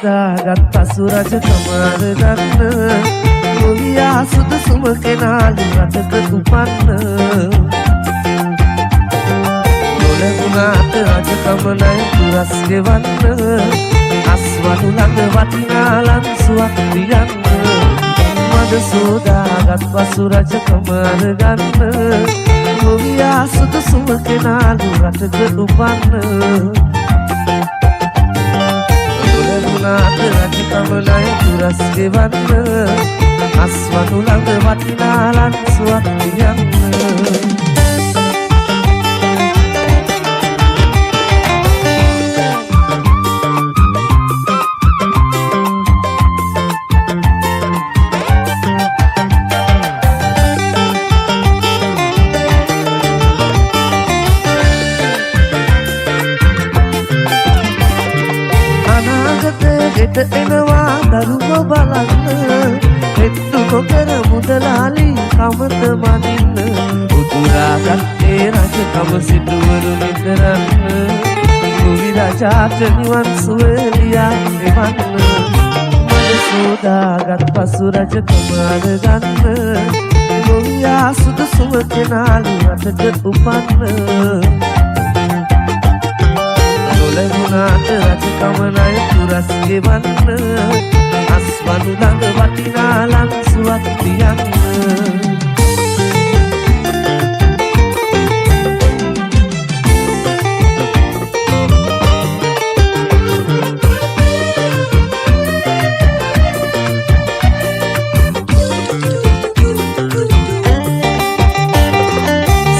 සෝදාගත් පසු රජකම අරගන්න ගොවියා සුදුසුම කෙනාලු රටක උපන්න නොලැබුණාට රජකම ණය පුරස් ගෙවන්න අස්වනු ළඟ වටිනා ලන්සුවක් දියන්න මද සෝදාගත් පසු රජකම අරගන්න ගොවියා සුදුසුම කෙනාලු රටක උපන්න නොලැබුණාට රජකම ණය පුරස් ගෙවන්න අස්වනු ළඟ වටිනා ලන්සුවක් දියන්න ගෙට එනවා දරුව බලන්න හෙට්ටු කොකර මුදලාලි කමත මනින්න උතුරාගත්තේ රජකම සිටුවරු නිතරන්න ගොවි රජාට නිවන් සුව ලියා එවන්න මද සෝදාගත් පසු රජකම අරගන්න ගොවියා සුදුසුම කෙනාලු රටට උපන්න නොලැබුණාට රජකම ණය පුරස් ගෙවන්න අස්වනු ළඟ වටිනා ලන්සුවක් තියන්න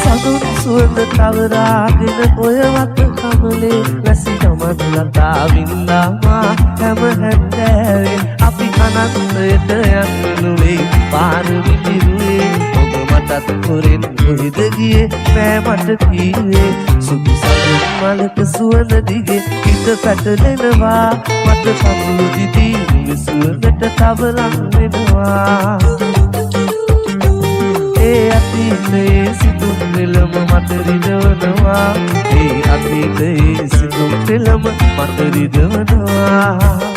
සතුන් සුවඳ තවරාගෙන ඔය වත් කමලේ වැසි ගමන් ලතාවින්දාමා හැම හැන්දෑවේ අපි අනන්තයට යන්න නුවේ පාර විදිරුවේ ඔබ මටත් කොරෙන් කොහෙද ගියේ නෑ මට කීවේ සුදු සඳුන් මලක සුවඳ දිගේ හිත පැටලෙනවා මට කඳුළු දිදී සුවඳට තව ලං වෙනවා ඒ අතීතයේ සිතුම් පෙළම මට රිදවනවා ඒ අතීතයේ සිතුම් පෙළම මට රිදවනවා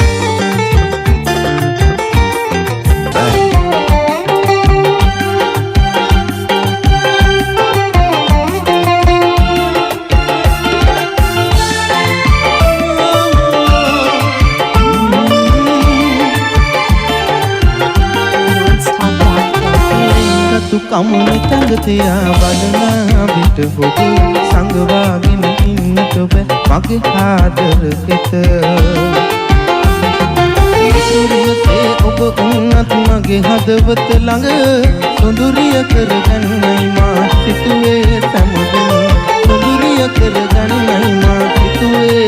කමුණ තඟ තියා බලන විට පොදු සංගවාගෙන ඉන්නට බෑ මගේ ආදර කෙත ඉතුරුයේ ඔබ උන්නත් මගේ හදවත ළඟ සොඳුරිය කරගන්නයි මා සිතුවේ සමුදින සොඳුරිය කරගන්නයි මා සිතුවේ